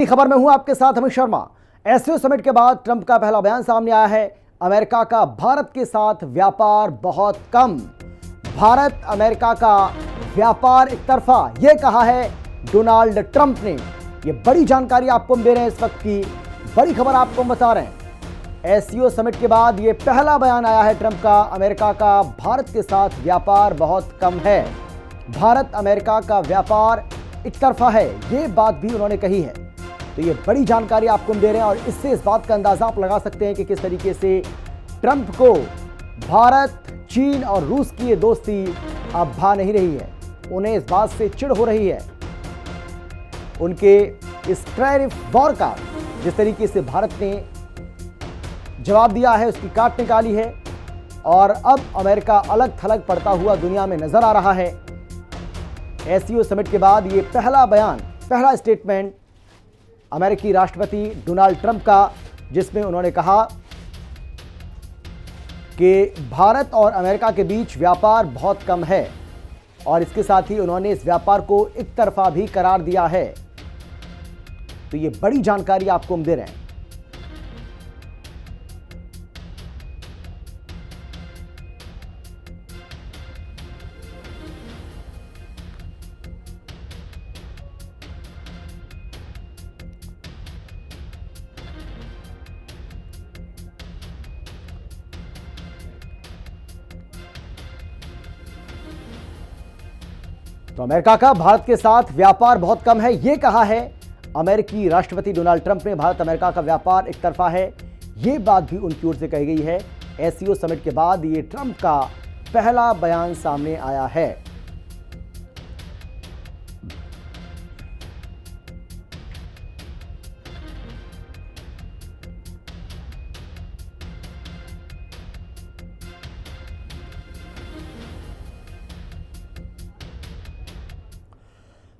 खबर में हूं आपके साथ अमित शर्मा। एससीओ समिट के बाद ट्रंप का पहला बयान सामने आया है। अमेरिका का भारत के साथ व्यापार बहुत कम। भारत अमेरिका का व्यापार एक तरफा, यह कहा है डोनाल्ड ट्रंप ने। यह बड़ी जानकारी आपको हम दे रहे हैं, इस वक्त की बड़ी खबर आपको हम बता रहे हैं। एससीओ समिट के बाद यह पहला बयान आया है ट्रंप का। अमेरिका का भारत के साथ व्यापार बहुत कम है। भारत अमेरिका का व्यापार एक तरफा है, यह बात भी उन्होंने कही है। तो ये बड़ी जानकारी आपको हम दे रहे हैं और इससे इस बात का अंदाजा आप लगा सकते हैं कि किस तरीके से ट्रंप को भारत, चीन और रूस की ये दोस्ती अब भा नहीं रही है। उन्हें इस बात से चिढ़ हो रही है। उनके इस टैरिफ वॉर का जिस तरीके से भारत ने जवाब दिया है, उसकी काट निकाली है और अब अमेरिका अलग थलग पड़ता हुआ दुनिया में नजर आ रहा है। एससीओ समिट के बाद ये पहला बयान, पहला स्टेटमेंट अमेरिकी राष्ट्रपति डोनाल्ड ट्रंप का, जिसमें उन्होंने कहा कि भारत और अमेरिका के बीच व्यापार बहुत कम है और इसके साथ ही उन्होंने इस व्यापार को एक तरफा भी करार दिया है। तो ये बड़ी जानकारी आपको हम दे रहे हैं। तो अमेरिका का भारत के साथ व्यापार बहुत कम है, यह कहा है अमेरिकी राष्ट्रपति डोनाल्ड ट्रंप ने। भारत अमेरिका का व्यापार एक तरफा है, यह बात भी उनकी ओर से कही गई है। एससीओ समिट के बाद यह ट्रंप का पहला बयान सामने आया है।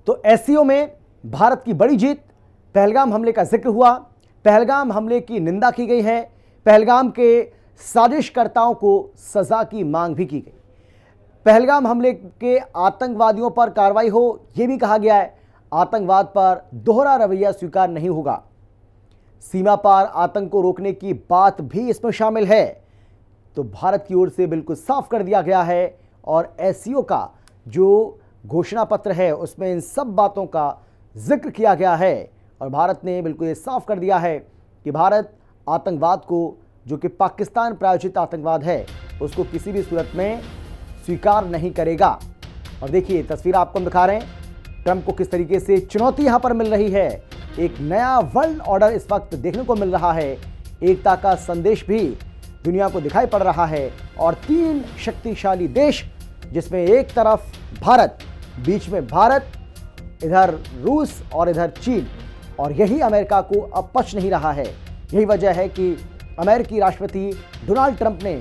तो एससीओ में भारत की बड़ी जीत, पहलगाम हमले का जिक्र हुआ। पहलगाम हमले की निंदा की गई है। पहलगाम के साजिशकर्ताओं को सजा की मांग भी की गई। पहलगाम हमले के आतंकवादियों पर कार्रवाई हो, यह भी कहा गया है। आतंकवाद पर दोहरा रवैया स्वीकार नहीं होगा। सीमा पार आतंक को रोकने की बात भी इसमें शामिल है। तो भारत की ओर से बिल्कुल साफ कर दिया गया है और एससीओ का जो घोषणा पत्र है उसमें इन सब बातों का जिक्र किया गया है और भारत ने बिल्कुल ये साफ कर दिया है कि भारत आतंकवाद को, जो कि पाकिस्तान प्रायोजित आतंकवाद है, उसको किसी भी सूरत में स्वीकार नहीं करेगा। और देखिए तस्वीर आपको हम दिखा रहे हैं, ट्रंप को किस तरीके से चुनौती यहां पर मिल रही है। एक नया वर्ल्ड ऑर्डर इस वक्त देखने को मिल रहा है। एकता का संदेश भी दुनिया को दिखाई पड़ रहा है और तीन शक्तिशाली देश, जिसमें एक तरफ भारत, बीच में भारत, इधर रूस और इधर चीन, और यही अमेरिका को अब पच नहीं रहा है। यही वजह है कि अमेरिकी राष्ट्रपति डोनाल्ड ट्रंप ने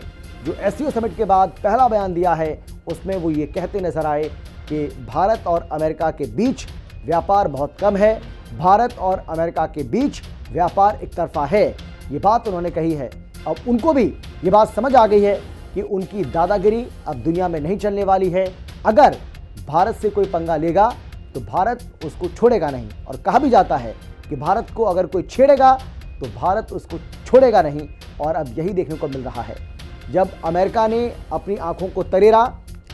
जो एससीओ समिट के बाद पहला बयान दिया है उसमें वो ये कहते नजर आए कि भारत और अमेरिका के बीच व्यापार बहुत कम है। भारत और अमेरिका के बीच व्यापार एक तरफा है, ये बात उन्होंने कही है। अब उनको भी ये बात समझ आ गई है कि उनकी दादागिरी अब दुनिया में नहीं चलने वाली है। अगर भारत से कोई पंगा लेगा तो भारत उसको छोड़ेगा नहीं, और कहा भी जाता है कि भारत को अगर कोई छेड़ेगा तो भारत उसको छोड़ेगा नहीं। और अब यही देखने को मिल रहा है। जब अमेरिका ने अपनी आंखों को तरेरा,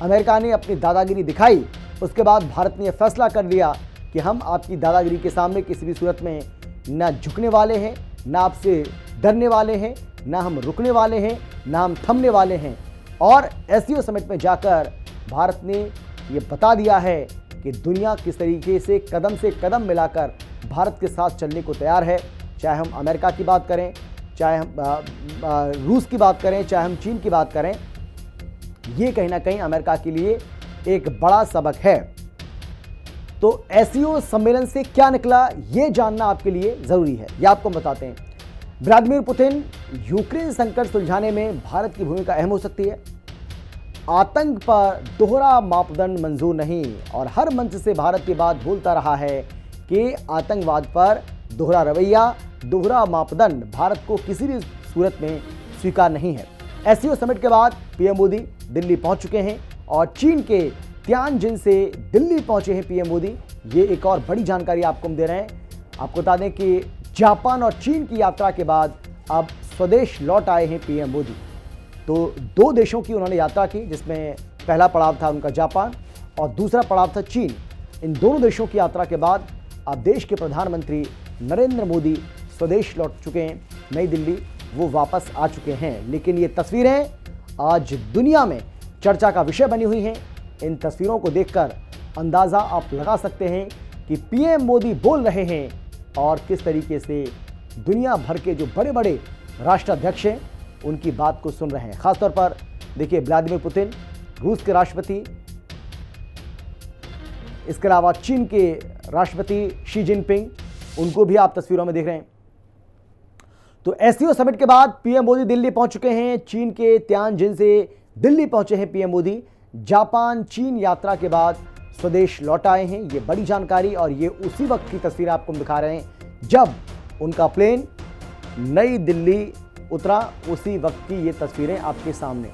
अमेरिका ने अपनी दादागिरी दिखाई, उसके बाद भारत ने यह फैसला कर लिया कि हम आपकी दादागिरी के सामने किसी भी सूरत में ना झुकने वाले हैं, ना आपसे डरने वाले हैं, ना हम रुकने वाले हैं, ना हम थमने वाले हैं। और एससीओ समिट में जाकर भारत ने ये बता दिया है कि दुनिया किस तरीके से कदम मिलाकर भारत के साथ चलने को तैयार है। चाहे हम अमेरिका की बात करें, चाहे हम रूस की बात करें, चाहे हम चीन की बात करें, ये कहीं ना कहीं अमेरिका के लिए एक बड़ा सबक है। तो एससीओ सम्मेलन से क्या निकला, ये जानना आपके लिए जरूरी है, ये आपको बताते हैं। व्लादिमीर पुतिन, यूक्रेन संकट सुलझाने में भारत की भूमिका अहम हो सकती है। आतंक पर दोहरा मापदंड मंजूर नहीं, और हर मंच से भारत ये बात बोलता रहा है कि आतंकवाद पर दोहरा रवैया, दोहरा मापदंड भारत को किसी भी सूरत में स्वीकार नहीं है। एससीओ समिट के बाद पीएम मोदी दिल्ली पहुंच चुके हैं और चीन के तियानजिन से दिल्ली पहुंचे हैं पीएम मोदी। ये एक और बड़ी जानकारी आपको हम दे रहे हैं। आपको बता दें कि जापान और चीन की यात्रा के बाद अब स्वदेश लौट आए हैं पीएम मोदी। तो 2 देशों की उन्होंने यात्रा की, जिसमें पहला पड़ाव था उनका जापान और दूसरा पड़ाव था चीन। इन दोनों देशों की यात्रा के बाद अब देश के प्रधानमंत्री नरेंद्र मोदी स्वदेश लौट चुके हैं, नई दिल्ली वो वापस आ चुके हैं। लेकिन ये तस्वीरें आज दुनिया में चर्चा का विषय बनी हुई हैं। इन तस्वीरों को देखकर अंदाज़ा आप लगा सकते हैं कि पीएम मोदी बोल रहे हैं और किस तरीके से दुनिया भर के जो बड़े बड़े राष्ट्राध्यक्ष हैं उनकी बात को सुन रहे हैं। खासतौर पर देखिए व्लादिमीर पुतिन, रूस के राष्ट्रपति, इसके अलावा चीन के राष्ट्रपति शी जिनपिंग, उनको भी आप तस्वीरों में देख रहे हैं। तो एससीओ समिट के बाद पीएम मोदी दिल्ली पहुंच चुके हैं। चीन के तियानजिन से दिल्ली पहुंचे हैं पीएम मोदी। जापान चीन यात्रा के बाद स्वदेश लौट आए हैं। ये बड़ी जानकारी और ये उसी वक्त की तस्वीर आपको हम दिखा रहे हैं जब उनका प्लेन नई दिल्ली उतरा। उसी वक्त की ये तस्वीरें आपके सामने।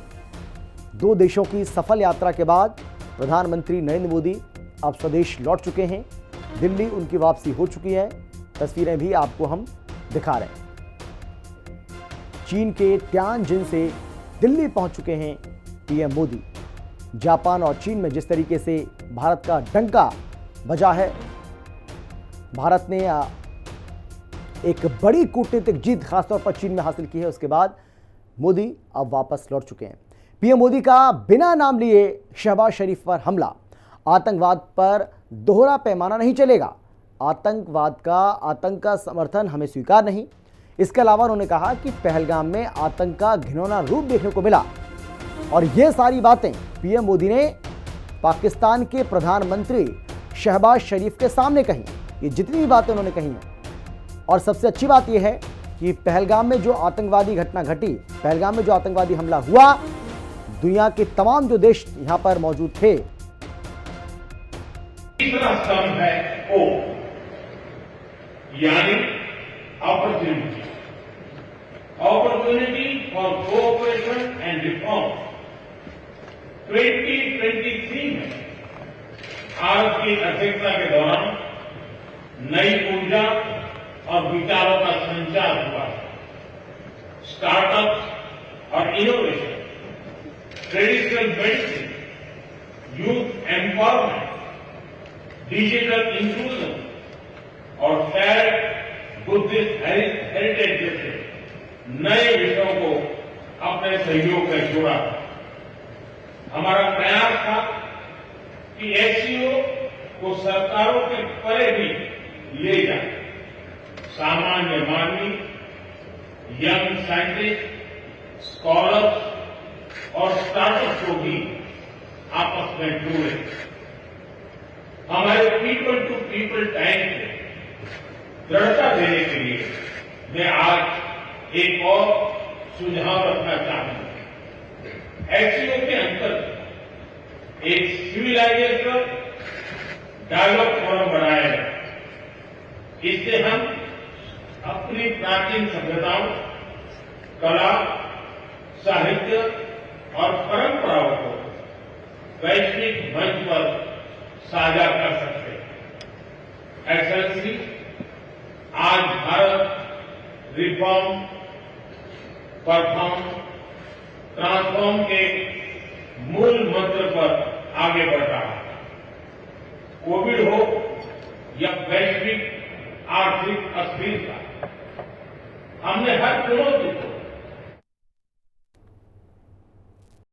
2 देशों की सफल यात्रा के बाद प्रधानमंत्री नरेंद्र मोदी अब स्वदेश लौट चुके हैं। दिल्ली उनकी वापसी हो चुकी है। तस्वीरें भी आपको हम दिखा रहे हैं। चीन के तियानजिन से दिल्ली पहुंच चुके हैं पीएम मोदी। जापान और चीन में जिस तरीके से भारत का डंका बजा है, भारत ने एक बड़ी कूटनीतिक जीत खासतौर पर चीन में हासिल की है। उसके बाद मोदी अब वापस लौट चुके हैं। पीएम मोदी का बिना नाम लिए शहबाज शरीफ पर हमला। आतंकवाद पर दोहरा पैमाना नहीं चलेगा। आतंक का समर्थन हमें स्वीकार नहीं। इसके अलावा उन्होंने कहा कि पहलगाम में आतंक का घिनौना रूप देखने को मिला। और ये सारी बातें पीएम मोदी ने पाकिस्तान के प्रधानमंत्री शहबाज शरीफ के सामने कही। ये जितनी भी बातें उन्होंने कही हैं। और सबसे अच्छी बात यह है कि पहलगाम में जो आतंकवादी घटना घटी, पहलगाम में जो आतंकवादी हमला हुआ, दुनिया के तमाम जो देश यहां पर मौजूद थे। तीसरा स्तंभ है ओ, यानी opportunity for cooperation and reform. 2023 में भारत की अध्यक्षता के दौरान नई ऊर्जा और विचारों का संचार हुआ। स्टार्टअप और innovation, traditional medicine, youth empowerment, digital inclusion और शेयर बुद्धिस्ट हेरिटेज जैसे नए विषयों को अपने सहयोग में जोड़ा। हमारा प्रयास था कि एससीओ को सरकारों के परे भी ले जाए। सामान्य मानवी, यंग साइंटिस्ट, स्कॉलर्स और स्टार्टअप को भी आपस में जोड़े। हमारे पीपल टू पीपल टाइम को दृढ़ता देने के लिए मैं आज एक और सुझाव रखना चाहूंगा। एससीओ के अंतर्गत एक सिविलाइजेशन डायलॉग फोरम बनाया जाए। इससे हम अपनी प्राचीन सभ्यताओं, कला, साहित्य और परंपराओं को वैश्विक मंच पर साझा कर सकते हैं। एक्सेलेंसी, आज भारत रिफॉर्म, परफॉर्म, ट्रांसफॉर्म के मूल मंत्र पर आगे बढ़ रहा है। कोविड हो या वैश्विक आर्थिक अस्थिरता, हमने हर चुनौती को